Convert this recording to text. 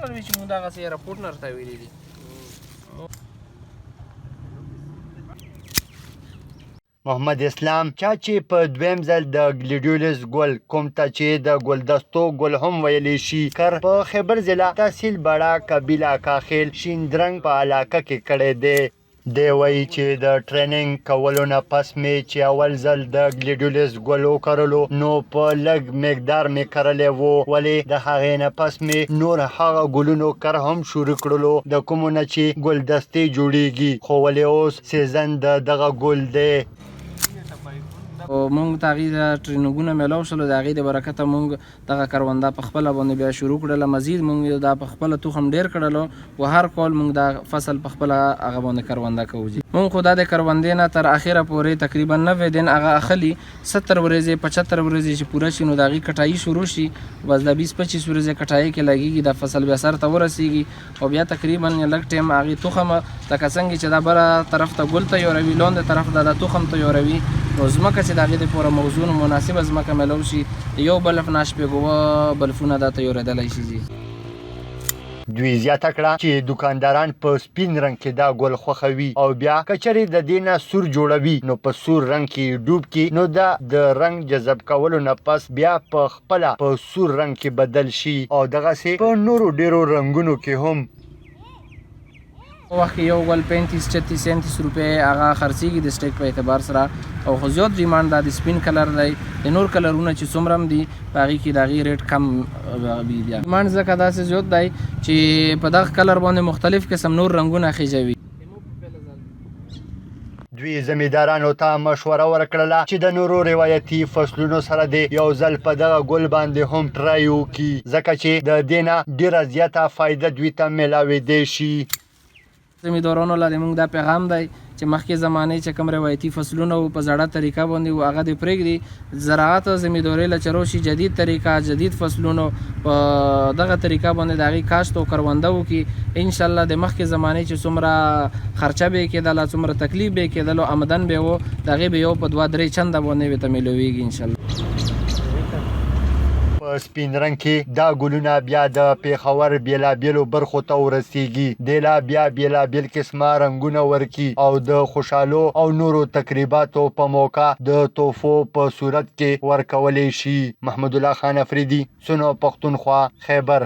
نور وی چې موږ دغسې رپورټ نه ورته ویلي دي. محمد اسلام چا چې په دویم ځل د ګلیډیولس ګل کوم ته چې د ګلدستو ګل هم ویلی شي کر په خیبر ضلع تحصیل بړه قبیله کاخیل شیندرنګ په علاقه کې کړی دی. دی وایي چې د ټریننګ کولو نه پس مې چې اول ځل د ګلیډیولس ګل وکرلو نو په لږ مقدار مې کرلی و، ولې د هغې نه پس مې نور هغه ګلونو کر هم شروع کړلو د کومو نه چې ګلدستې جوړیږي، خو ولې اوس سیزن د دغه ګل دی. او مونږ ته هغې د ټریننګونه میلاو شولو، د هغې د برکته مونږ دغه کرونده په خپله باندې بیا شروع کړله. مزید مونږ دا په خپله تخم ډېر کړلو و هر کال مونږ دا فصل په خپله هغه باندې کرونده کوو. مونږ خو دا د کروندې نه تر اخره پورې تقریبا 90 دن هغه اخلي، 70 ورځې 75 ورځې چې پوره شي نو د هغې کټایي شروع شي، بس د 20-25 ورځې کټایي کې لګېږي، دا فصل بیا سر ته ورسېږي او بیا تقریبا لږ ټایم هغې تخم لکه څنګه چې دا بله طرف ته ګل ته یوروي، لاندې طرف ته د تخم ته یوروي، نو ځمکه چې د هغې دپاره موضوع مناسبه ځمکه میلاو شي، یو بلف نه شپږ بلفونه دا ته یورېدلی شي. دوی زیاته کړه چې دکانداران په سپین رنګ کې دا ګل خوښوي او بیا که چېرې د دې نه سور جوړوي نو په سور رنګ کې ډوب کړي نو دا د رنګ جذب کولو نه پس بیا په خپله په سور رنګ کې بدل شي او دغسې په نورو ډېرو رنګونو کې هم. په وخت کې یو ګل 35-36 روپۍ هغه خرڅېږي د سټیک په اعتبار سره، او خو زیات ډیمانډ دا د سپین کلر دی. د نور کلرونه چې څومره هم دي په هغې کې د هغې ریټ کم وي. بیا ډیمانډ ځکه داسې زیات دی چې په دغه کلر باندې مختلف قسم نور رنګونه خیژوي. دوی زمیندارانو ته مشوره ورکړله چې د نورو روایتي فصلونو سره د یو ځل په دغه ګل باندې هم ټرای وکړي، ځکه چې د دې نه ډېره زیاته فایده دوی ته میلاویدی شي. زمیندارانو له موږ دا پیغام دی چې مخکې زمانې چې کوم روایتي فصلونه وو په زړه طریقه باندې وو هغه دې پرېږدي، زراعت او زمیندارۍ له چلو شي جدید طریقه جدید فصلونو په دغه طریقه باندې د هغې کاشت او کرونده وکړي. انشاءالله د مخکې زمانې چې څومره خرچه به یې کېدله، څومره تکلیف به یې کېدلو، آمدن به یې و، د هغې به یو په 2-3 چنده باندې به ته میلاویږي انشاءالله. په سپین رنګ کې دا ګلونه بیا د پېښور بېلابېلو برخو ته ورسیږي، دې لا بیا بېلابېل قسمه رنګونه ورکي او د خوشحالو او نورو تقریباتو په موقع د تحفو په صورت کې ورکولی شي. محمد الله خان افریدي، سنو پښتونخوا، خیبر.